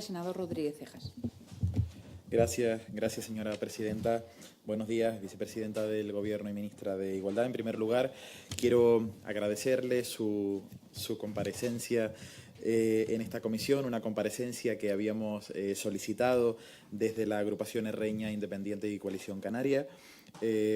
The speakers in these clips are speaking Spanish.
Senador Rodríguez Cejas. Gracias, señora presidenta. Buenos días, vicepresidenta del Gobierno y ministra de Igualdad. En primer lugar, quiero agradecerle su comparecencia en esta comisión, una comparecencia que habíamos solicitado desde la agrupación Erreña Independiente y Coalición Canaria.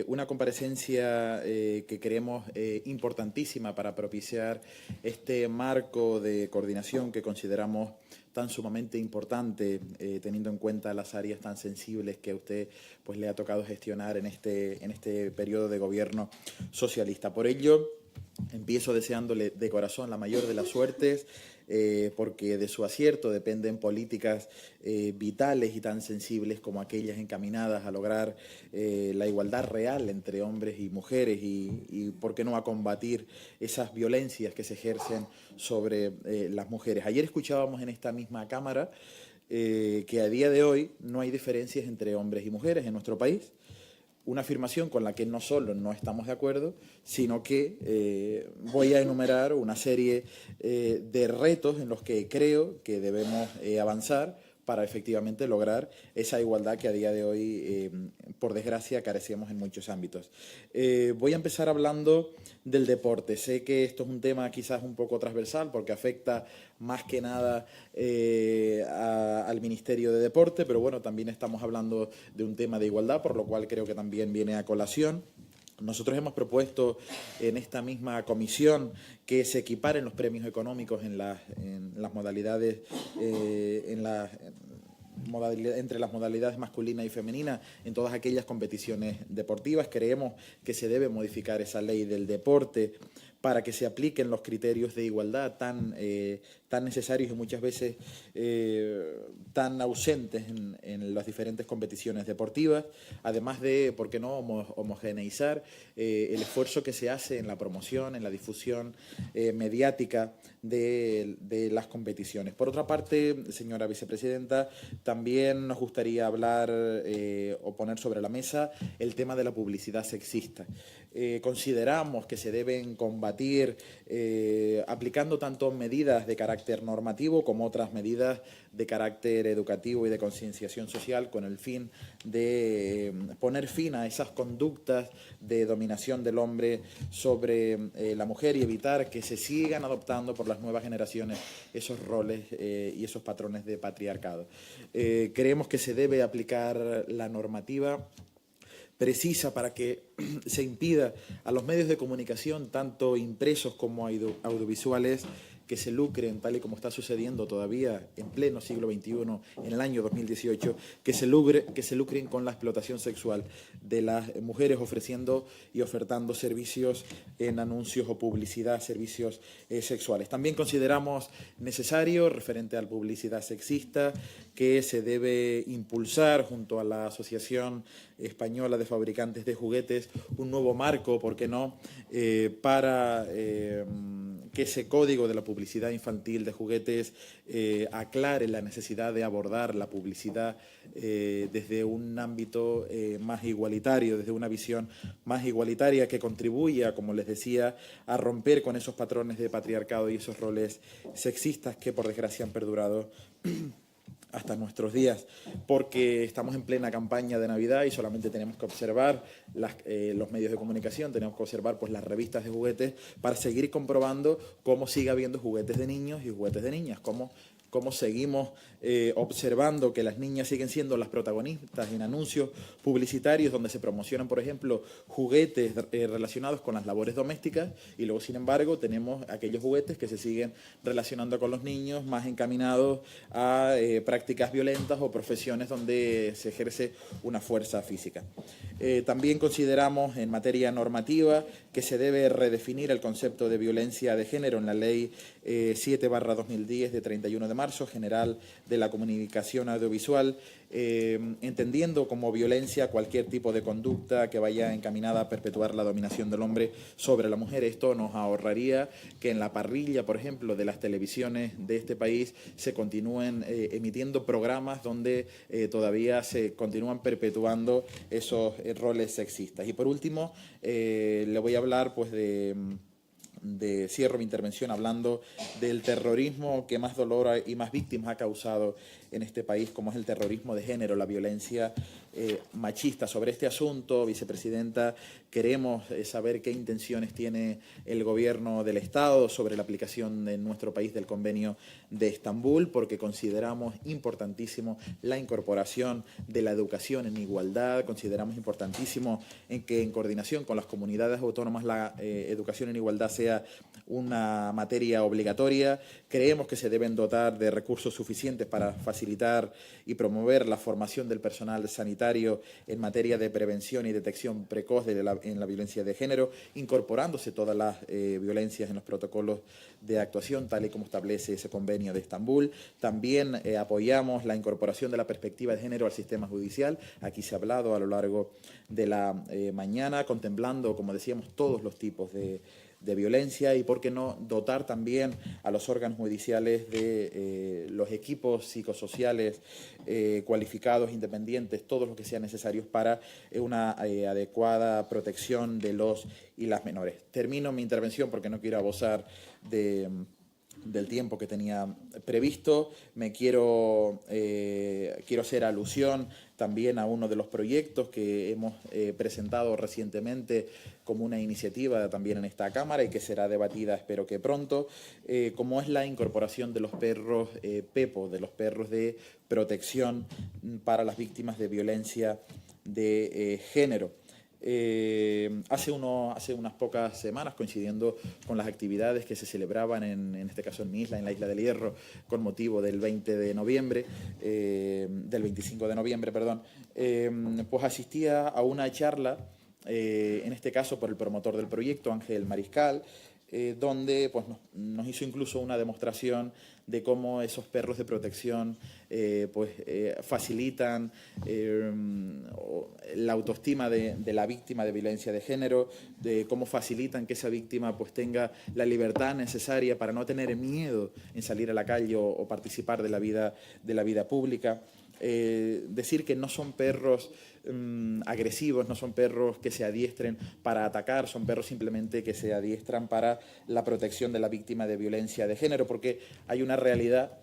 Una comparecencia que creemos importantísima para propiciar este marco de coordinación que consideramos tan sumamente importante, teniendo en cuenta las áreas tan sensibles que a usted pues, le ha tocado gestionar en este periodo de gobierno socialista. Por ello, empiezo deseándole de corazón la mayor de las suertes, porque de su acierto dependen políticas vitales y tan sensibles como aquellas encaminadas a lograr la igualdad real entre hombres y mujeres y por qué no, a combatir esas violencias que se ejercen sobre las mujeres. Ayer escuchábamos en esta misma Cámara que a día de hoy no hay diferencias entre hombres y mujeres en nuestro país. Una afirmación con la que no solo no estamos de acuerdo, sino que voy a enumerar una serie de retos en los que creo que debemos avanzar para efectivamente lograr esa igualdad que a día de hoy, por desgracia, carecemos en muchos ámbitos. Voy a empezar hablando del deporte. Sé que esto es un tema quizás un poco transversal porque afecta más que nada al Ministerio de Deporte, pero bueno, también estamos hablando de un tema de igualdad, por lo cual creo que también viene a colación. Nosotros hemos propuesto en esta misma comisión que se equiparen los premios económicos en las modalidades, entre las modalidades masculina y femenina en todas aquellas competiciones deportivas. Creemos que se debe modificar esa ley del deporte para que se apliquen los criterios de igualdad tan necesarios y muchas veces tan ausentes en las diferentes competiciones deportivas, además de, ¿por qué no?, homogeneizar el esfuerzo que se hace en la promoción, en la difusión mediática de las competiciones. Por otra parte, señora vicepresidenta, también nos gustaría hablar o poner sobre la mesa el tema de la publicidad sexista. Consideramos que se deben combatir aplicando tanto medidas de carácter normativo como otras medidas de carácter educativo y de concienciación social, con el fin de poner fin a esas conductas de dominación del hombre sobre la mujer y evitar que se sigan adoptando por las nuevas generaciones esos roles y esos patrones de patriarcado. Creemos que se debe aplicar la normativa precisa para que se impida a los medios de comunicación, tanto impresos como audiovisuales, que se lucren, tal y como está sucediendo todavía en pleno siglo XXI, en el año 2018, que se lucren con la explotación sexual de las mujeres, ofreciendo y ofertando servicios en anuncios o publicidad, servicios sexuales. También consideramos necesario, referente a la publicidad sexista, que se debe impulsar junto a la Asociación Española de Fabricantes de Juguetes un nuevo marco, ¿por qué no?, para que ese código de la publicidad infantil de juguetes aclare la necesidad de abordar la publicidad desde un ámbito más igualitario, desde una visión más igualitaria que contribuya, como les decía, a romper con esos patrones de patriarcado y esos roles sexistas que por desgracia han perdurado hasta nuestros días, porque estamos en plena campaña de Navidad y solamente tenemos que observar los medios de comunicación, tenemos que observar pues las revistas de juguetes para seguir comprobando cómo sigue habiendo juguetes de niños y juguetes de niñas, cómo seguimos observando que las niñas siguen siendo las protagonistas en anuncios publicitarios donde se promocionan, por ejemplo, juguetes relacionados con las labores domésticas, y luego, sin embargo, tenemos aquellos juguetes que se siguen relacionando con los niños, más encaminados a prácticas violentas o profesiones donde se ejerce una fuerza física. También consideramos, en materia normativa, que se debe redefinir el concepto de violencia de género en la Ley 7/2010 de 31 de marzo, General de la Comunicación Audiovisual, entendiendo como violencia cualquier tipo de conducta que vaya encaminada a perpetuar la dominación del hombre sobre la mujer. Esto nos ahorraría que en la parrilla, por ejemplo, de las televisiones de este país se continúen emitiendo programas donde todavía se continúan perpetuando esos roles sexistas. Y por último, le voy a hablar pues cierro mi intervención hablando del terrorismo que más dolor y más víctimas ha causado en este país, como es el terrorismo de género, la violencia machista. Sobre este asunto, vicepresidenta, queremos saber qué intenciones tiene el Gobierno del Estado sobre la aplicación en nuestro país del Convenio de Estambul, porque consideramos importantísimo la incorporación de la educación en igualdad, consideramos importantísimo que en coordinación con las comunidades autónomas la educación en igualdad sea una materia obligatoria. Creemos que se deben dotar de recursos suficientes para facilitar y promover la formación del personal sanitario en materia de prevención y detección precoz en la violencia de género, incorporándose todas las violencias en los protocolos de actuación, tal y como establece ese convenio de Estambul. También apoyamos la incorporación de la perspectiva de género al sistema judicial. Aquí se ha hablado a lo largo de la mañana, contemplando, como decíamos, todos los tipos de violencia y, por qué no, dotar también a los órganos judiciales de los equipos psicosociales cualificados, independientes, todos los que sean necesarios para una adecuada protección de los y las menores. Termino mi intervención porque no quiero abusar del tiempo que tenía previsto. Quiero hacer alusión también a uno de los proyectos que hemos presentado recientemente como una iniciativa también en esta Cámara y que será debatida, espero que pronto, como es la incorporación de los perros PEPO, de los perros de protección para las víctimas de violencia de género. Hace unas pocas semanas, coincidiendo con las actividades que se celebraban en este caso en mi isla, en la Isla del Hierro, con motivo del 25 de noviembre, perdón, pues asistía a una charla, en este caso por el promotor del proyecto, Ángel Mariscal, donde pues, nos hizo incluso una demostración de cómo esos perros de protección facilitan la autoestima de la víctima de violencia de género, de cómo facilitan que esa víctima pues, tenga la libertad necesaria para no tener miedo en salir a la calle o participar de la vida pública. Decir que no son perros agresivos, no son perros que se adiestren para atacar, son perros simplemente que se adiestran para la protección de la víctima de violencia de género, porque hay una realidad,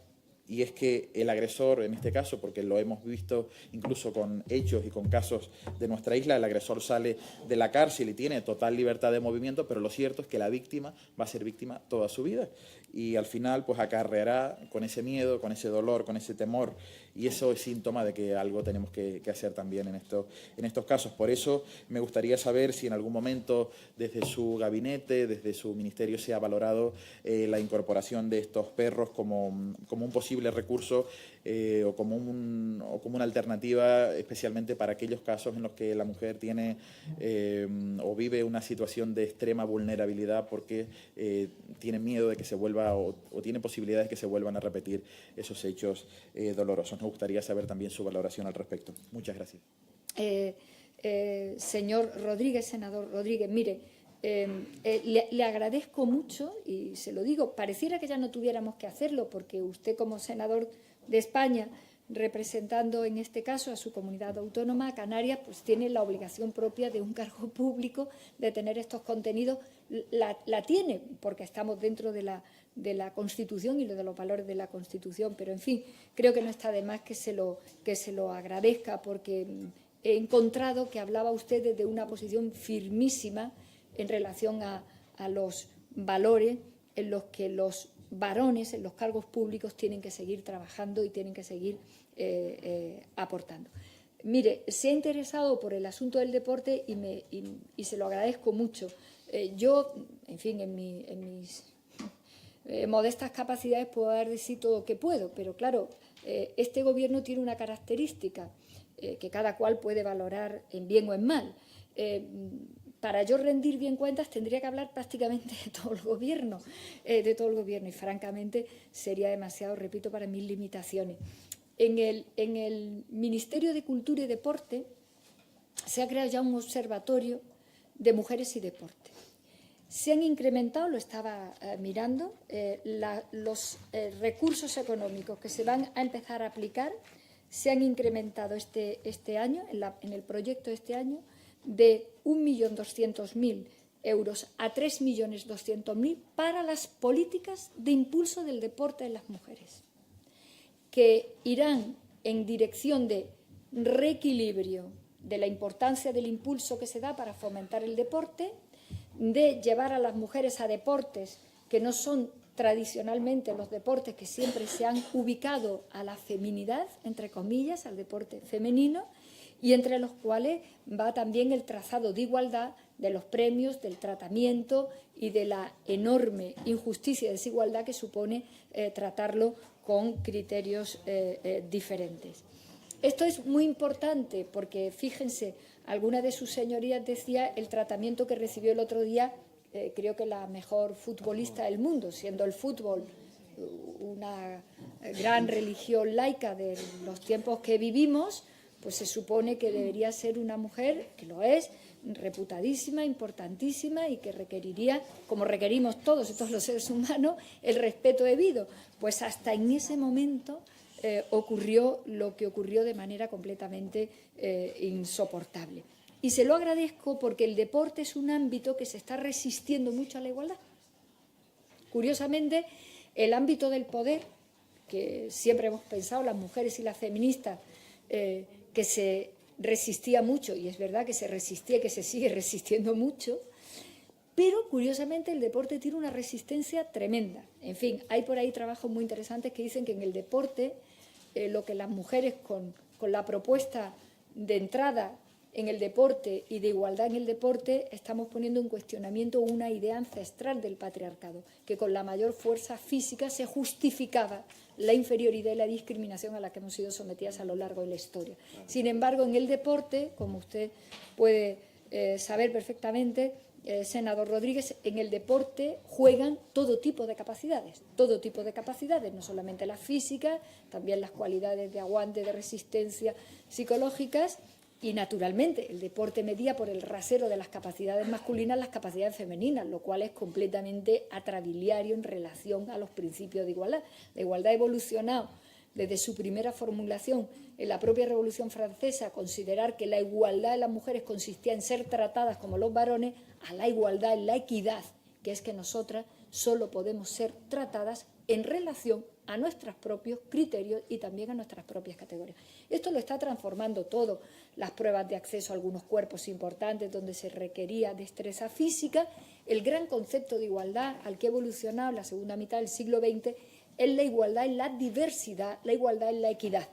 y es que el agresor, en este caso, porque lo hemos visto incluso con hechos y con casos de nuestra isla, el agresor sale de la cárcel y tiene total libertad de movimiento, pero lo cierto es que la víctima va a ser víctima toda su vida y al final pues acarreará con ese miedo, con ese dolor, con ese temor, y eso es síntoma de que algo tenemos que hacer también en estos casos. Por eso me gustaría saber si en algún momento desde su gabinete, desde su ministerio, se ha valorado la incorporación de estos perros como un posible recurso o como una alternativa, especialmente para aquellos casos en los que la mujer tiene o vive una situación de extrema vulnerabilidad porque tiene miedo de que se vuelva o tiene posibilidades de que se vuelvan a repetir esos hechos dolorosos. Nos gustaría saber también su valoración al respecto. Muchas gracias. Señor Rodríguez, senador Rodríguez, mire, le agradezco mucho y se lo digo, pareciera que ya no tuviéramos que hacerlo porque usted como senador de España, representando en este caso a su comunidad autónoma, Canarias, pues tiene la obligación propia de un cargo público de tener estos contenidos, la tiene porque estamos dentro de la Constitución y de los valores de la Constitución, pero en fin, creo que no está de más que se lo agradezca porque he encontrado que hablaba usted desde una posición firmísima en relación a los valores en los que los varones en los cargos públicos tienen que seguir trabajando y tienen que seguir aportando. Mire, se ha interesado por el asunto del deporte y se lo agradezco mucho. Yo, en fin, en mis modestas capacidades puedo dar de sí todo lo que puedo, pero claro, este Gobierno tiene una característica que cada cual puede valorar en bien o en mal. Para yo rendir bien cuentas tendría que hablar prácticamente de todo el gobierno y francamente sería demasiado, repito, para mis limitaciones. En el Ministerio de Cultura y Deporte se ha creado ya un observatorio de mujeres y deporte. Se han incrementado, lo estaba mirando, los recursos económicos que se van a empezar a aplicar. Se han incrementado este año, en el proyecto de este año, de 1.200.000 euros a 3.200.000 para las políticas de impulso del deporte de las mujeres. que irán en dirección de reequilibrio de la importancia del impulso que se da para fomentar el deporte, de llevar a las mujeres a deportes que no son tradicionalmente los deportes que siempre se han ubicado a la feminidad, entre comillas, al deporte femenino, y entre los cuales va también el trazado de igualdad de los premios, del tratamiento y de la enorme injusticia y desigualdad que supone tratarlo con criterios diferentes. Esto es muy importante porque, fíjense, alguna de sus señorías decía el tratamiento que recibió el otro día, creo que la mejor futbolista del mundo, siendo el fútbol una gran religión laica de los tiempos que vivimos, pues se supone que debería ser una mujer, que lo es, reputadísima, importantísima y que requeriría, como requerimos todos los seres humanos, el respeto debido. Pues hasta en ese momento ocurrió lo que ocurrió de manera completamente insoportable. Y se lo agradezco porque el deporte es un ámbito que se está resistiendo mucho a la igualdad. Curiosamente, el ámbito del poder, que siempre hemos pensado las mujeres y las feministas, que se resistía mucho, y es verdad que se resistía y que se sigue resistiendo mucho, pero curiosamente el deporte tiene una resistencia tremenda. En fin, hay por ahí trabajos muy interesantes que dicen que en el deporte lo que las mujeres con la propuesta de entrada en el deporte y de igualdad en el deporte estamos poniendo en cuestionamiento una idea ancestral del patriarcado, que con la mayor fuerza física se justificaba la inferioridad y la discriminación a la que hemos sido sometidas a lo largo de la historia. Sin embargo, en el deporte, como usted puede saber perfectamente, senador Rodríguez, en el deporte juegan todo tipo de capacidades, no solamente las físicas, también las cualidades de aguante, de resistencia psicológicas, y naturalmente el deporte medía por el rasero de las capacidades masculinas las capacidades femeninas, lo cual es completamente atrabiliario en relación a los principios de igualdad. La igualdad ha evolucionado desde su primera formulación en la propia Revolución Francesa, considerar que la igualdad de las mujeres consistía en ser tratadas como los varones, a la igualdad en la equidad, que es que nosotras solo podemos ser tratadas en relación a nuestros propios criterios y también a nuestras propias categorías. Esto lo está transformando todo. Las pruebas de acceso a algunos cuerpos importantes donde se requería destreza física. El gran concepto de igualdad al que ha evolucionado en la segunda mitad del siglo XX es la igualdad en la diversidad, la igualdad en la equidad.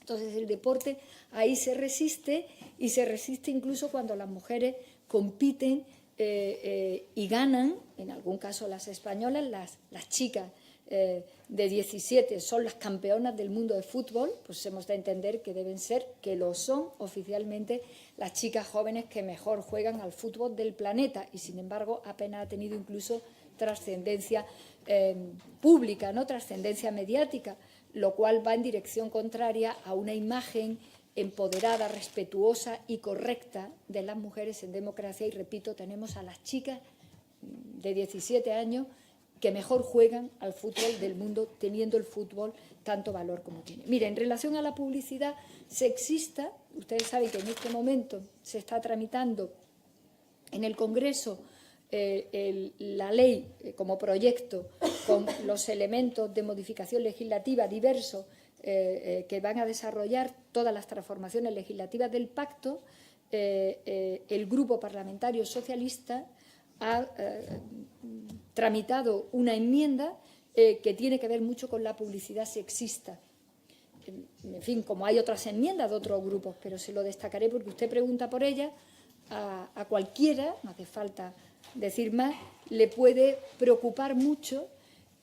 Entonces el deporte ahí se resiste, y se resiste incluso cuando las mujeres compiten y ganan, en algún caso las españolas, las chicas de 17 son las campeonas del mundo de fútbol, pues hemos de entender que deben ser, que lo son oficialmente, las chicas jóvenes que mejor juegan al fútbol del planeta, y sin embargo apenas ha tenido incluso trascendencia pública, ¿no? Trascendencia mediática, lo cual va en dirección contraria a una imagen empoderada, respetuosa y correcta de las mujeres en democracia. Y repito, tenemos a las chicas de 17 años que mejor juegan al fútbol del mundo, teniendo el fútbol tanto valor como tiene. Mire, en relación a la publicidad sexista, ustedes saben que en este momento se está tramitando en el Congreso la ley como proyecto con los elementos de modificación legislativa diversos que van a desarrollar todas las transformaciones legislativas del pacto. El Grupo Parlamentario Socialista ha tramitado una enmienda que tiene que ver mucho con la publicidad sexista. En fin, como hay otras enmiendas de otros grupos, pero se lo destacaré porque usted pregunta por ella. A cualquiera, no hace falta decir más, le puede preocupar mucho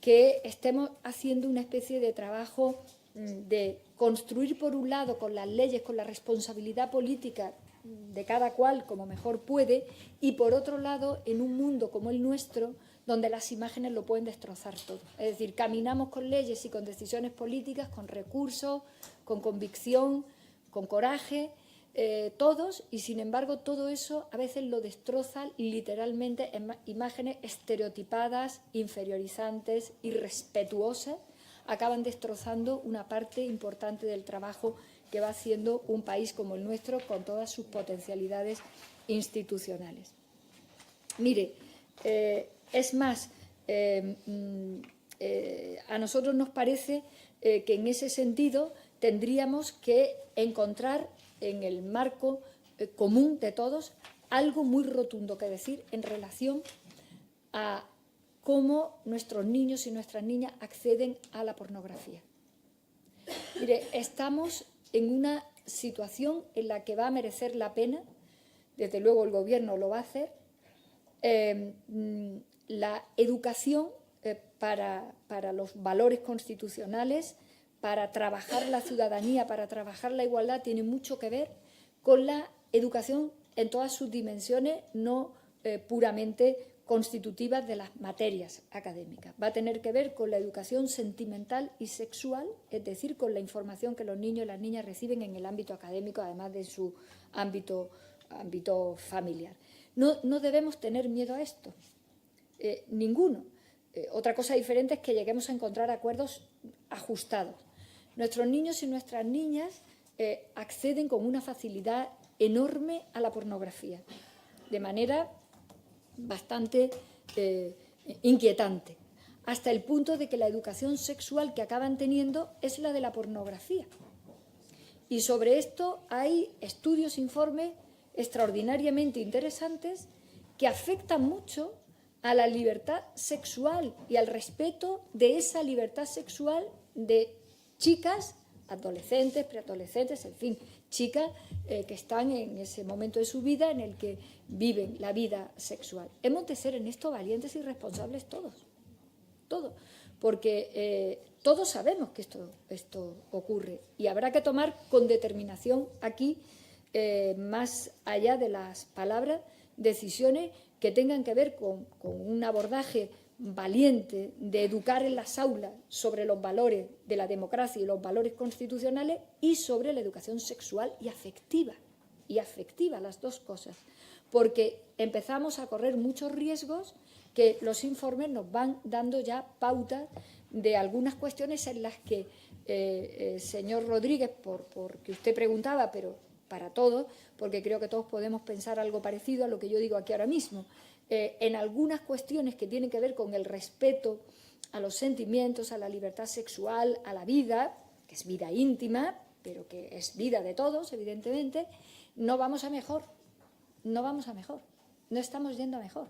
que estemos haciendo una especie de trabajo de construir, por un lado, con las leyes, con la responsabilidad política de cada cual como mejor puede, y por otro lado, en un mundo como el nuestro, donde las imágenes lo pueden destrozar todo. Es decir, caminamos con leyes y con decisiones políticas, con recursos, con convicción, con coraje, todos, y sin embargo todo eso a veces lo destroza literalmente en imágenes estereotipadas, inferiorizantes, irrespetuosas, acaban destrozando una parte importante del trabajo que va haciendo un país como el nuestro con todas sus potencialidades institucionales. Mire, es más, a nosotros nos parece que en ese sentido tendríamos que encontrar en el marco común de todos algo muy rotundo que decir en relación a cómo nuestros niños y nuestras niñas acceden a la pornografía. Mire, estamos en una situación en la que va a merecer la pena, desde luego el Gobierno lo va a hacer, la educación para los valores constitucionales, para trabajar la ciudadanía, para trabajar la igualdad, tiene mucho que ver con la educación en todas sus dimensiones, no puramente constitutivas de las materias académicas. Va a tener que ver con la educación sentimental y sexual, es decir, con la información que los niños y las niñas reciben en el ámbito académico, además de su ámbito familiar. No debemos tener miedo a esto, ninguno. Otra cosa diferente es que lleguemos a encontrar acuerdos ajustados. Nuestros niños y nuestras niñas acceden con una facilidad enorme a la pornografía, de manera bastante inquietante, hasta el punto de que la educación sexual que acaban teniendo es la de la pornografía. Y sobre esto hay estudios, informes extraordinariamente interesantes que afectan mucho a la libertad sexual y al respeto de esa libertad sexual de chicas, adolescentes, preadolescentes, en fin, chicas que están en ese momento de su vida en el que viven la vida sexual. Hemos de ser en esto valientes y responsables todos, porque todos sabemos que esto ocurre y habrá que tomar con determinación aquí, más allá de las palabras, decisiones que tengan que ver con un abordaje valiente de educar en las aulas sobre los valores de la democracia y los valores constitucionales y sobre la educación sexual y afectiva, las dos cosas, porque empezamos a correr muchos riesgos que los informes nos van dando ya pautas de algunas cuestiones en las que, señor Rodríguez, porque usted preguntaba, pero para todos, porque creo que todos podemos pensar algo parecido a lo que yo digo aquí ahora mismo, en algunas cuestiones que tienen que ver con el respeto a los sentimientos, a la libertad sexual, a la vida, que es vida íntima, pero que es vida de todos, evidentemente, no vamos a mejor, no estamos yendo a mejor.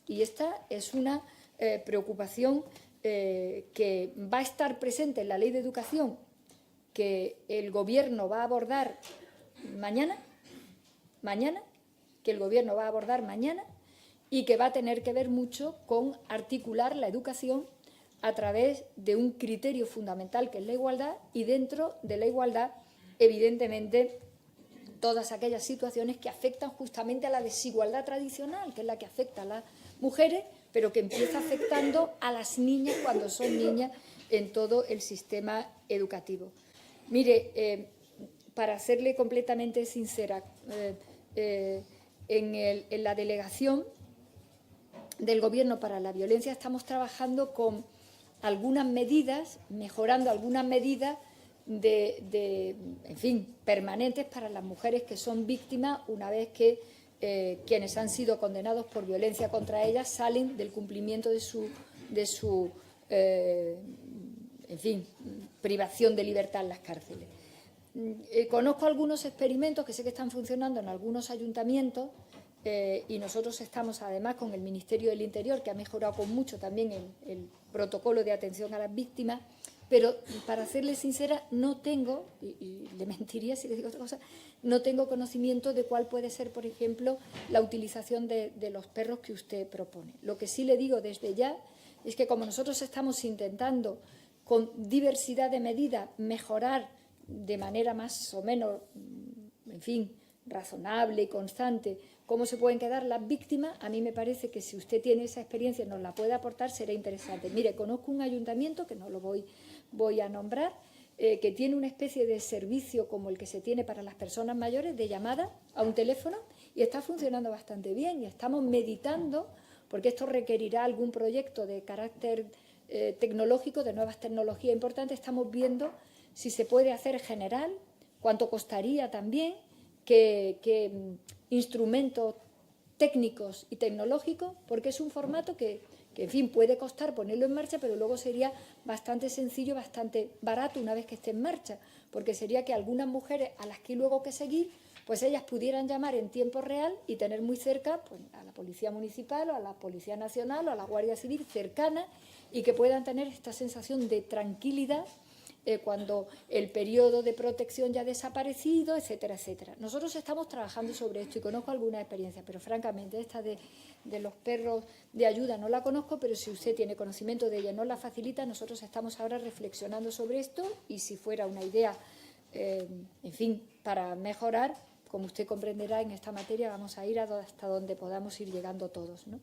Y esta es una preocupación que va a estar presente en la Ley de Educación que el Gobierno va a abordar mañana, y que va a tener que ver mucho con articular la educación a través de un criterio fundamental que es la igualdad, y dentro de la igualdad, evidentemente, todas aquellas situaciones que afectan justamente a la desigualdad tradicional, que es la que afecta a las mujeres, pero que empieza afectando a las niñas cuando son niñas en todo el sistema educativo. Mire, para serle completamente sincera, en la delegación del Gobierno para la violencia estamos trabajando con algunas medidas, mejorando algunas medidas en fin, permanentes para las mujeres que son víctimas una vez que quienes han sido condenados por violencia contra ellas salen del cumplimiento de su en fin, privación de libertad en las cárceles. Conozco algunos experimentos que sé que están funcionando en algunos ayuntamientos y nosotros estamos además con el Ministerio del Interior, que ha mejorado con mucho también el protocolo de atención a las víctimas, pero para serle sincera no tengo, y le mentiría si le digo otra cosa, no tengo conocimiento de cuál puede ser, por ejemplo, la utilización de los perros que usted propone. Lo que sí le digo desde ya es que como nosotros estamos intentando con diversidad de medidas mejorar de manera más o menos, en fin, razonable y constante cómo se pueden quedar las víctimas, a mí me parece que si usted tiene esa experiencia y nos la puede aportar, será interesante. Mire, conozco un ayuntamiento, que no lo voy a nombrar, que tiene una especie de servicio como el que se tiene para las personas mayores, de llamada a un teléfono, y está funcionando bastante bien, y estamos meditando, porque esto requerirá algún proyecto de carácter tecnológico, de nuevas tecnologías importantes, estamos viendo si se puede hacer general, cuánto costaría también, qué instrumentos técnicos y tecnológicos, porque es un formato que que en fin, puede costar ponerlo en marcha, pero luego sería bastante sencillo, bastante barato una vez que esté en marcha, porque sería que algunas mujeres a las que luego que seguir, pues ellas pudieran llamar en tiempo real y tener muy cerca pues, a la Policía Municipal o a la Policía Nacional o a la Guardia Civil cercana, y que puedan tener esta sensación de tranquilidad cuando el periodo de protección ya ha desaparecido, etcétera, etcétera. Nosotros estamos trabajando sobre esto y conozco alguna experiencia, pero francamente esta de los perros de ayuda no la conozco, pero si usted tiene conocimiento de ella y nos la facilita, nosotros estamos ahora reflexionando sobre esto, y si fuera una idea, en fin, para mejorar, como usted comprenderá, en esta materia vamos a ir hasta donde podamos ir llegando todos, ¿no?